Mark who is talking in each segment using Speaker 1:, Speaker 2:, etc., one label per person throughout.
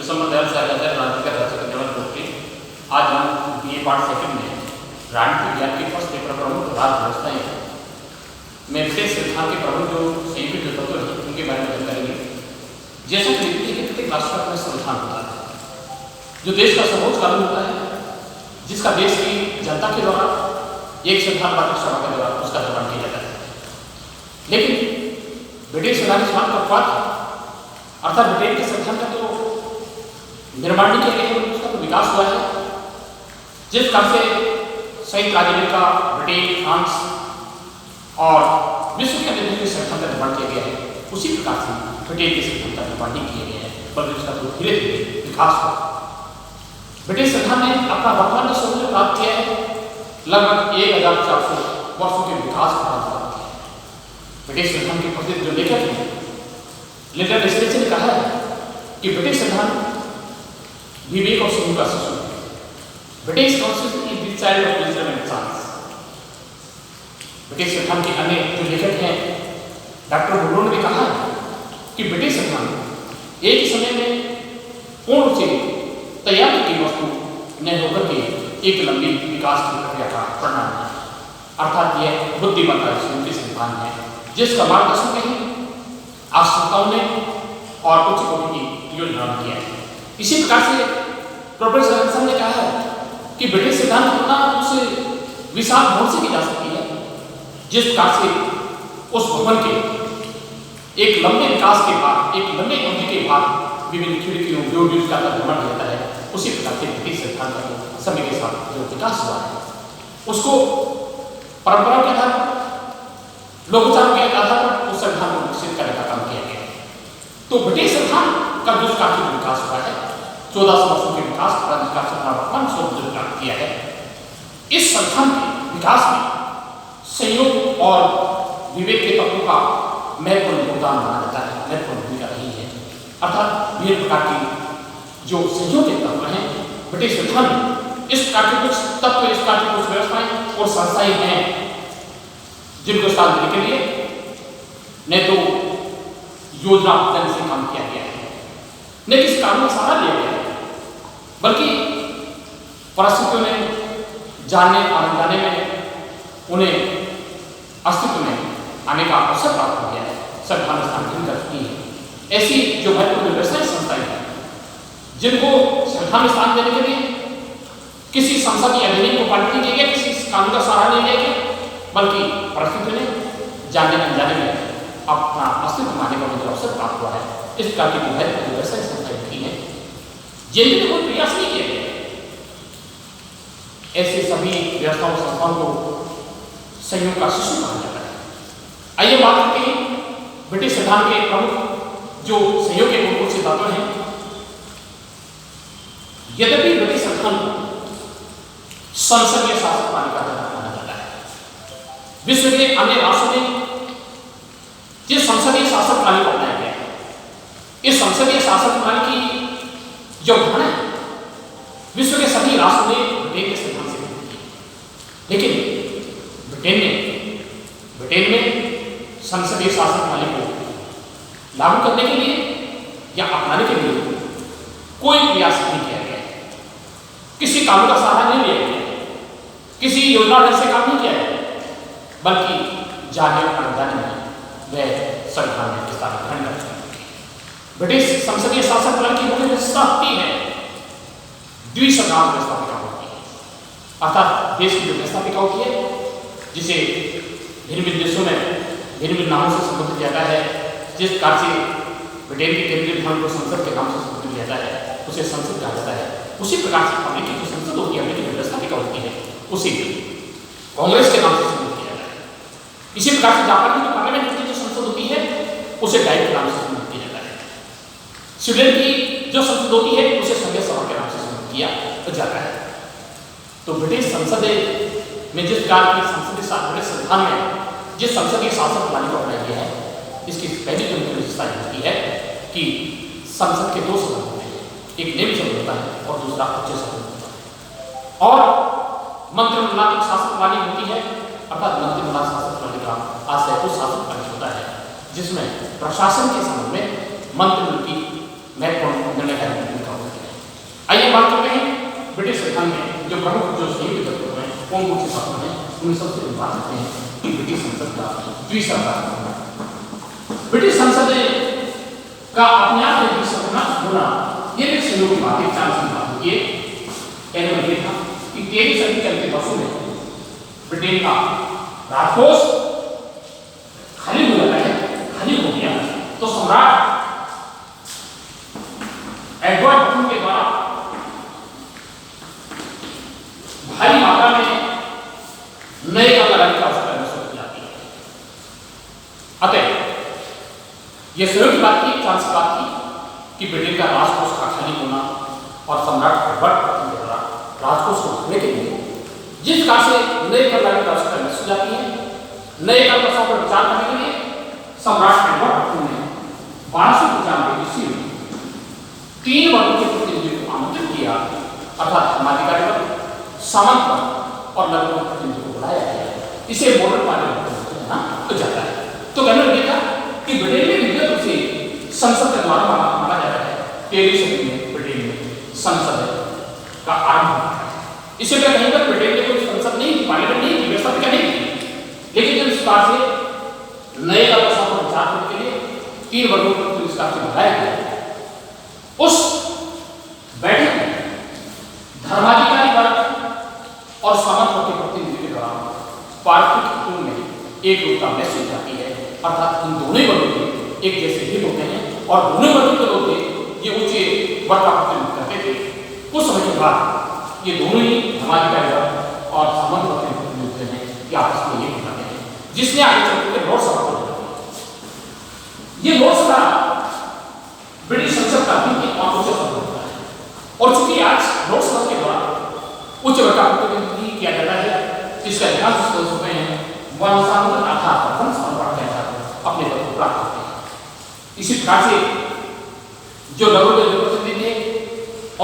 Speaker 1: दिसंबर 2000 जबलपुर की आज हम BA पार्ट सेकंड में राजनीतिक विज्ञान के फर्स्ट पेपर प्रमुख राज्य व्यवस्थाएं में विशेष संस्थान के प्रमुख जो संयुक्त जो तत्व हैं उनके बारे में जानकारी करेंगे। जैसा कि प्रत्येक राष्ट्र में संविधान होता है जो देश का सर्वोच्च कानून होता है, जिसका देश की जनता के द्वारा एक संविधान पार्टी सभा के द्वारा उसका निर्माण किया जाता है। लेकिन ब्रिटिश संविधान का अपवाद है, अर्थात ब्रिटेन के संविधान का तो निर्माण नहीं किया गया है, उसका तो विकास हुआ है। जिस प्रकार से संयुक्त राज्य अमेरिका, ब्रिटेन, फ्रांस और विश्व के अन्य देशों के संविधान का निर्माण किया गया है, उसी प्रकार से ब्रिटेन के संविधान का निर्माण नहीं किया गया है, बल्कि उसका तो धीरे धीरे विकास हुआ। ब्रिटिश संविधान ने अपना वर्तमान जो स्वरूप प्राप्त किया है लगभग 1400 वर्षों के विकास का प्राप्त किया है। ब्रिटिश संविधान के प्रसिद्ध जो लेखक हैं लिटल डिस्टेंस ने कहा है कि ब्रिटिश संविधान विवेक और समूह का शिशु है। British constitution is the child of wisdom and science. British संविधान के अन्य जो लेखक हैं डॉक्टर बुलोन ने कहा है कि ब्रिटिश संविधान एक समय में पूर्ण से तैयार की वस्तु न होकर के एक लंबी विकास की प्रक्रिया का परिणाम है। अर्थात यह बुद्धिमत्ता संविधान है जिसका मार्गदर्शन कहीं आवश्यकताओं ने और उच्च कोटि की योजना किया है। इसी प्रकार से प्रोफेसर हैंसन ने कहा है कि ब्रिटिश संविधान की तुलना उस विशाल भवन से की जा सकती है जिस प्रकार से उस भवन के एक लंबे विकास के बाद, एक लंबे अवधि के बाद विभिन्न खिड़कियों जो का भ्रमण रहता है, उसी प्रकार से ब्रिटिश संविधान का समय के साथ जो विकास हुआ है उसको परंपरा के आधार पर, लोकचार के आधार पर उस संविधान को विकसित करने का काम किया गया है। तो ब्रिटिश संविधान का जो काफी विकास हुआ है, 1400 वर्षों के विकास का वर्तमान स्वरूप जो प्राप्त किया है, इस संविधान के विकास में संयोग और विवेक के तत्वों का महत्वपूर्ण योगदान माना जाता है, महत्वपूर्ण भूमिका रही है। अर्थात विभिन्न प्रकार की जो संयोग के तत्व हैं ब्रिटिश संविधान में, इस प्रकार के कुछ तत्व, इस प्रकार की कुछ व्यवस्थाएं और संस्थाएं हैं जिनको साथ देने के लिए न तो योजना बनाने से काम किया गया है, न किसी कानून सहारा लिया गया है, बल्कि परिस्थितियों में जानने और अनजाने में उन्हें अस्तित्व में आने का अवसर प्राप्त हो गया है, संविधान स्थान ग्रहण कर चुकी है। ऐसी जो महत्वपूर्ण व्यवसायिक संस्थाएं हैं जिनको संविधान स्थान देने के लिए किसी संसदीय अधिनियम को पारित नहीं किया गया, किसी कानून का सहारा नहीं लिया गया, बल्कि परिस्थितियों ने जानने अनजाने में अपना अस्तित्व मानने का मुझे अवसर प्राप्त हुआ है। इस प्रकार की व्यवसायिक संस्थाएं की है जिनमें कोई प्रयास नहीं किया गया। ऐसे सभी व्यवस्थाओं संस्थाओं को संयोग का शिशु कहा जाता है। आइए बात करते हैं ब्रिटिश संविधान के प्रमुख जो संयोग के मूलभूत सिद्धांत हैं। यद्यपि ब्रिटिश संविधान संसदीय शासन प्रणाली का आधार माना जाता है, विश्व के अन्य राष्ट्रों में जिस संसदीय शासन प्रणाली को अपनाया गया है, इस संसदीय शासन प्रणाली की जो धारणा है विश्व के सभी राष्ट्रों ने ब्रिटेन के संविधान से ग्रहण की। लेकिन ब्रिटेन में संसदीय शासन प्रणाली को लागू करने के लिए या अपनाने के लिए कोई प्रयास नहीं किया गया, किसी कानून का सहारा नहीं लिया गया, किसी योजना से काम नहीं किया गया, बल्कि जाने और अनजाने में वह संविधान में विस्तार ग्रहण कर चुके हैं। ब्रिटिश संसदीय शासन प्रणाली की मुख्य विशेषता होती है द्विसंघात व्यवस्थापिका होती है, अर्थात देश की जो व्यवस्थापिका होती है जिसे भिन्न भिन्न देशों में भिन्न भिन्न नामों से संबोधित किया जाता है। जिस प्रकार से ब्रिटेन के केंद्रीय विधान को संसद के नाम से संबोधित किया जाता है उसे संसद कहा जाता है। उसी प्रकार से अमेरिकी जो संसद होती है, अमेरिकी व्यवस्थापिका होती है, उसे कांग्रेस के नाम से संबोधित किया जाता है। इसी प्रकार से जापान की जो पार्लियामेंट की जो संसद होती है उसे डाइट के नाम से संबोधित किया जाता है। स्वीडन की जो संसद होती है उसे संघीय सभा के नाम से संबोधित किया जाता है। तो ब्रिटिश संसद में जिस प्रकार की संविधान में जिस संसदीय शासन प्रणाली को अपनाया गया है, इसकी पहली जो मुख्य विशेषता होती है कि संसद के दो सदन होते हैं, एक निम्न सदन होता है और दूसरा उच्च सदन होता है, और मंत्रिमंडलात्मक शासन प्रणाली होती है। अर्थात मंत्रिमंडल शासन प्रणाली का आशय उस शासन प्रणाली होता है जिसमें प्रशासन के संबंध में मंत्रिमंडल की महत्वपूर्ण निर्णय लेने की भूमिका होती है। ब्रिटिश संविधान में जो प्रमुख जो संयुक्त तत्व हैं कौन कौन से तत्व हैं उनमें सबसे बात करते हैं कि ब्रिटिश संसद का द्विसत्ता ब्रिटिश संसद का अपने आप में द्विसत्ता होना ये भी संयोग की बात है, चांस की बात है। ये कहने में ये था कि 23 सदी के अंतिम वर्षों में ब्रिटेन का राजकोष खाली हो जाता है, खाली हो गया तो सम्राट एडवर्ड हटन के द्वारा भारी मात्रा में नए कर लगाने की आवश्यकता महसूस की जाती है। अतः यह सहयोग की बात की, चांस की बात की कि ब्रिटेन का राजकोष का खाली होना और सम्राट एडवर्ड हटन के द्वारा राजकोष को भरने के लिए जिस प्रकार से नए कर लगाने की आवश्यकता महसूस की जाती है, नए कर प्रस्ताव पर विचार करने के लिए सम्राट एडवर्ड हटन ने 1295 ईस्वी में 3 वर्गों के प्रतिनिधियों को आमंत्रित किया, अर्थात धर्माधिकारी वर्ग, सामंत वर्ग और नगर प्रतिनिधियों को बुलाया गया। इसे मॉडल पार्लियामेंट तो जाता है। तो कहने लगे था कि ब्रिटेन में विभिन्न रूप से संसद का द्वारा माना जा रहा है। 13वीं सदी में ब्रिटेन में संसद का आरंभ हुआ है। इससे पहले कहीं पर ब्रिटेन में कोई संसद नहीं थी, पार्लियामेंट नहीं थी, व्यवस्था क्या नहीं थी। लेकिन जब इस बात से नए का प्रस्ताव पर विचार करने के लिए 3 वर्गों को इस बात से बुलाया गया, उस बैठक में धर्माधिकारी वर्ग और सामंत वर्ग के प्रतिनिधियों के दौरान पारस्परिक हितों में एक रूपता महसूस जाती है, अर्थात इन दोनों वर्गों के एक जैसे हित होते हैं और दोनों वर्गों के लोग ये ऊंचे वर्ग का प्रतिनिधित्व करते थे। कुछ समय के बाद ये दोनों ही धर्माधिकारी वर्ग और सामंत वर्ग के प्रतिनिधित्व हैं कि आपस में ये बनाते हैं, जिसने आगे चलकर लोकसभा को ये लोकसभा ब्रिटिश संसद का भी एक उच्च सदन होता है और चूंकि आज लोकसभा के द्वारा उच्च वर्ग का प्रतिनिधित्व किया जाता है, इसका अधिकांश सदस्य हैं वंशानुगत आधार पर वंशानुगत के आधार पर अपने पद को प्राप्त करते हैं। इसी प्रकार से जो नगरों के प्रतिनिधि थे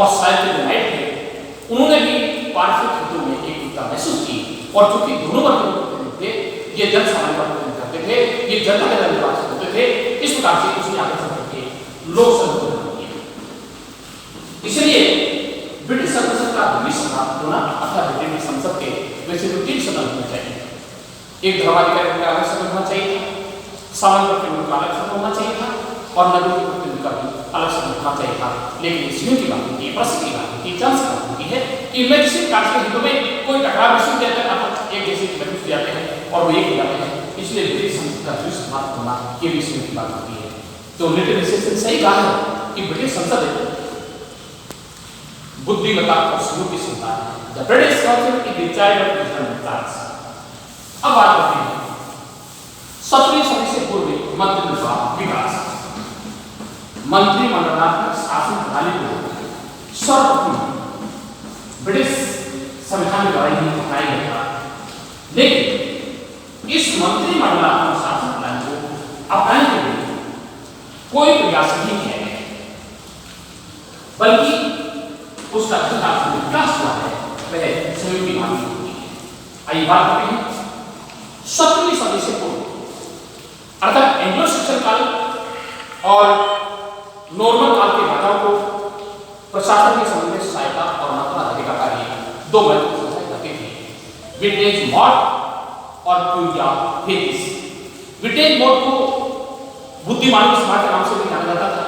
Speaker 1: और साहित्य के नायक थे, उन्होंने भी पारस्परिक हितों में एक रूपता महसूस की और चूंकि दोनों वर्ग के प्रतिनिधि थे, ये जन सामान्य का प्रतिनिधित्व करते थे, ये जनता के द्वारा निर्वाचित होते थे। इस प्रकार से उसने आगे चल लोकसभा इसलिए ब्रिटिश संसद का द्विसत्ता होना अर्थात ब्रिटेन की संसद के वैसे तो 3 सदन होने चाहिए। एक धर्माधिकारी का अलग सदन होना चाहिए था, सामान्य प्रतिनिधियों का अलग सदन होना चाहिए था और नगरों के प्रतिनिधियों का भी अलग सदन होना चाहिए था। लेकिन इसमें की बात होती है, प्रश्न की बात होती है, चांस की बात होती है कि इनमें किसी प्रकार के हितों में कोई टकराव महसूस किया जाता है, एक जैसे महसूस किए जाते हैं और वो एक हो जाते हैं। इसलिए ब्रिटिश संसद का द्विसत्ता होना ये भी इसमें की बात होती है। तो लिटिल विशेषण सही कहा है कि ब्रिटिश संसद बुद्धिमत्ता और सहयोग की संतान है। The British council is the child of different class. अब बात करते हैं 17वीं सदी से पूर्व मंत्रिमंडल का विकास। मंत्रिमंडलात्मक शासन प्रणाली को सर्वप्रथम ब्रिटिश संविधान के द्वारा ही अपनाया गया था, लेकिन इस मंत्रिमंडलात्मक शासन प्रणाली को अपनाने के लिए कोई प्रयास नहीं किया गया, बल्कि उसका विकास हुआ है वह सहयोग की मांग होती है। आइए बात करते हैं 17वीं सदी से पूर्व अर्थात एंग्लो सैक्सन काल और नॉर्मन काल के राजाओं को प्रशासन के संबंध में सहायता और मंत्रणा देने का कार्य 2 महत्वपूर्ण संस्थाएं करती थी, विंटेज मॉड और क्यूरिया हेरिस। विंटेज मॉड को बुद्धिमानी समाज के नाम से भी जाना जाता था,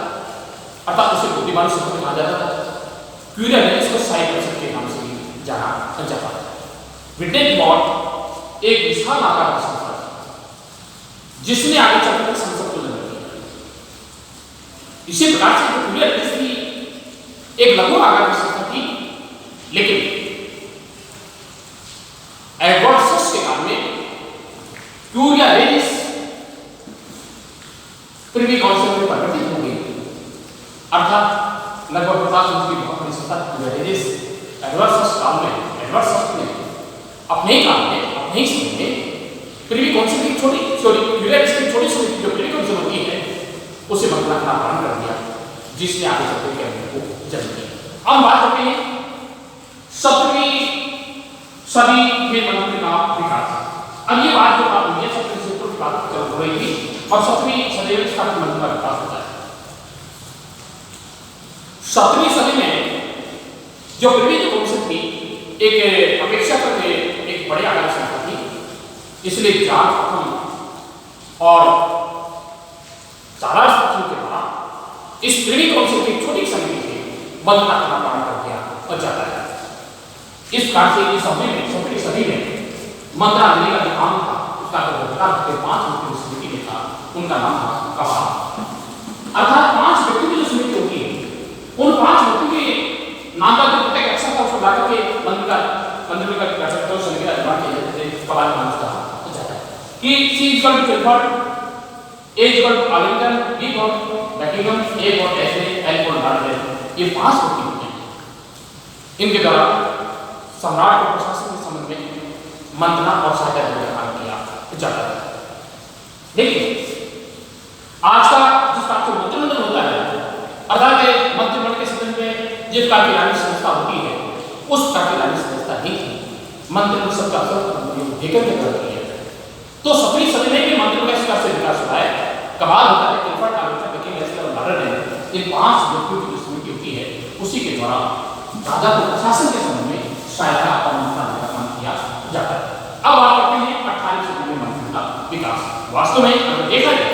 Speaker 1: अर्थात उसे बुद्धिमानी समाज में कहा जाता था। क्यूरिया हेरिस को साइड परिषद के नाम से भी जाना जाता था। विंटेज मॉड एक विशाल आकार का संस्था था जिसने आगे चलकर संसद को जन्म दिया। इसी प्रकार से क्यूरिया हेरिस भी एक लघु आकार की संस्था थी, लेकिन एडवर्ड सस के काल में क्यूरिया हेरिस प्रिवी काउंसिल में परिवर्तित हो गई, अर्थात लगभग 50 वर्ष की बहुत बड़ी संस्था क्यूरिया हेरिस एडवर्ड सस काल में एडवर्ड सस ने अपने काल में अपने ही समय में प्रिवी काउंसिल की क्यूरिया हेरिस की छोटी सी जो प्रिवी काउंसिल होती है उसे बदलना का आरंभ कर दिया, जिसने आगे चलकर कैबिनेट को जन्म दिया। अब बात करते हैं 17वीं सदी में मंत्री का विकास। अब ये बात जो बात हुई है 17वीं सदी की बात हो रही थी और 17वीं सदी में स्थापित मंत्री का विकास होता है। 17वीं सदी में जो पूर्वी जो कॉन्सेप्ट थी एक अपेक्षा करके एक बड़े आकार से थी, इसलिए जात खत्म और सारा खत्म के बाद इस पूर्वी कॉन्सेप्ट की छोटी समिति से बंधना करना प्रारंभ कर दिया और जाता है। इस कारण से इस सभी में मंत्रा लेने का जो काम था उसका जो 5 व्यक्ति समिति में था उनका नाम था कबाल। अर्थात 5 व्यक्ति की जो समिति होती है उन 5 व्यक्ति के नाम का जो प्रत्येक अक्षर था उसको लाकर के मंदिर का कर सकते हो समिति का निर्माण किया जाता है। कबाल नाम कहा जाता है कि C equal to Clifford, A equal to Arlington, B equal to Buckingham, A equal to Ashley, L equal to Harvard. ये 5 व्यक्ति होते हैं। इनके द्वारा सम्राट और प्रशासन के संबंध में मंत्रणा और सहायता देने का काम किया जाता है। देखिए आज का जिस प्रकार से मंत्रिमंडल होता है अर्थात मंत्रिमंडल के संबंध में जिस प्रकार की राजनीतिक संस्था होती है उस प्रकार की राजनीतिक संस्था नहीं थी। मंत्रिमंडल सबका सब लेकर के करती है। तो सभी समझने के मंत्रिमंडल का इस प्रकार से विकास हुआ है। कबाल होता है, क्लिफर्ड, आर्लिंगटन, बकिंघम, एशले और हार्वर्ड है। इन 5 व्यक्तियों की जो समिति होती है उसी के द्वारा राजा को प्रशासन के संबंध में सहायता और मंत्रणा देने का काम किया जाता है। अब बात करते हैं 18 सदी में मंत्र का विकास। वास्तव में अगर देखा जाए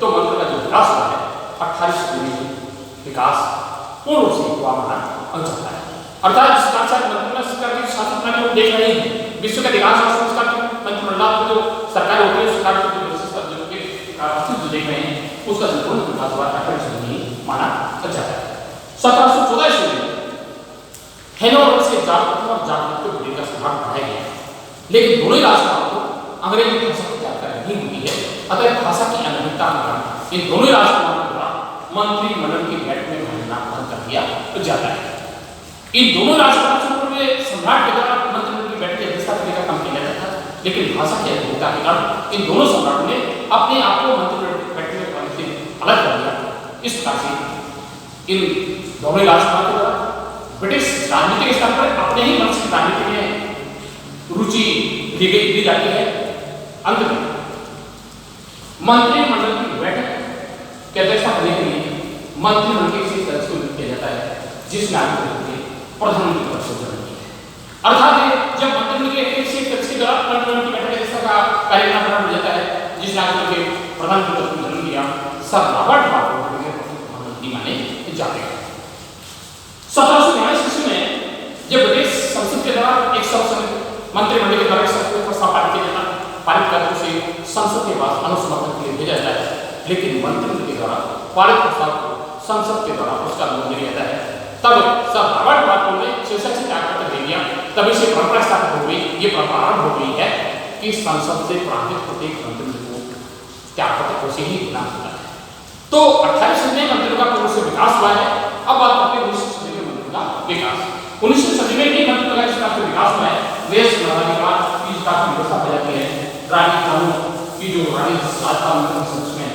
Speaker 1: तो मंत्र का जो विकास हुआ है 18 सदी में विकास पूर्ण रूप से हुआ माना जाता है। अर्थात जिस प्रकार से मंत्रिमंडल सरकार की शासन प्रणाली को देख रहे हैं, विश्व के अधिकांश संस्कार की मंत्रिमंडल जो सरकार होती है सरकार की जो अस्तित्व देख रहे हैं उसका संपूर्ण विकास हुआ 18 सदी में माना जाता है। 1714 ईस्वी में हैनोवर से जाट और जाट के बोली का संभाग बढ़ाया गया, लेकिन दोनों राष्ट्रों को अंग्रेजी भाषा की जानकारी नहीं हुई है। अतः भाषा की अनियमितता के कारण इन दोनों राष्ट्रों द्वारा मंत्रिमंडल की बैठक में भागना बंद कर दिया जाता है। इन दोनों राष्ट्रों में सम्राट के द्वारा मंत्रिमंडल की बैठक की अध्यक्षता करने का काम किया जाता था, लेकिन भाषा की अनियमितता के कारण इन दोनों सम्राटों ने अपने आप को मंत्रिमंडल की बैठक में करने से अलग कर दिया। इस प्रकार से इन दोनों राष्ट्रों के द्वारा ब्रिटिश राजनीतिक स्तर पर अपने ही वंश की राजनीति में रुचि दी जाती है। अंत में मंत्रिमंडल की बैठक की अध्यक्षता करने के लिए मंत्रिमंडल के किसी सदस्य को नियुक्त किया जाता है जिसमें आगे प्रधानमंत्री पद से चुना जाता है। अर्थात जब मंत्रिमंडल के किसी सदस्य के द्वारा मंत्रिमंडल की बैठक की अध्यक्षता का कार्यक्रम प्रारंभ हो जाता है जिसने आगे प्रधानमंत्री पद को जन्म दिया, सर रॉबर्ट क्लाइव प्रधानमंत्री माने जाते हैं। 1792 ईस्वी में जब ब्रिटिश संसद के द्वारा एक मंत्रिमंडल के द्वारा एक प्रस्ताव पारित कर उसे संसद के पास अनुसमर्थन के लिए भेजा जाता है, लेकिन मंत्रिमंडल के द्वारा पारित प्रस्ताव को संसद के द्वारा उसका अनुमोदन दिया जाता है। तब सर रॉबर्ट क्लाइव ने शीर्षक से त्याग पत्र दे दिया। तभी से परंपरा स्थापित हो गई, ये परंपरा आरंभ हो गई है कि संसद से प्रांतिक प्रत्येक मंत्रिमंडल को त्याग पत्र उसे ही देना होता है। तो 28 सदी में मंत्रिमंडल का पूर्ण से विकास हुआ है। अब बात करते हैं 19वीं सदी में मंत्रिमंडल का विकास। 19वीं सदी में भी मंत्रिमंडल का इस प्रकार से विकास हुआ है। देश प्रणाली का इस प्रकार की व्यवस्था हो जाती है। रानी कानून की जो रानी राजपाल संसद में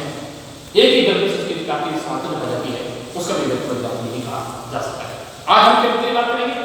Speaker 1: एक ही दल की काफी समानता हो जाती है, उसका भी व्यक्तिगत नहीं कहा जा सकता है। आज हम क्या बात करेंगे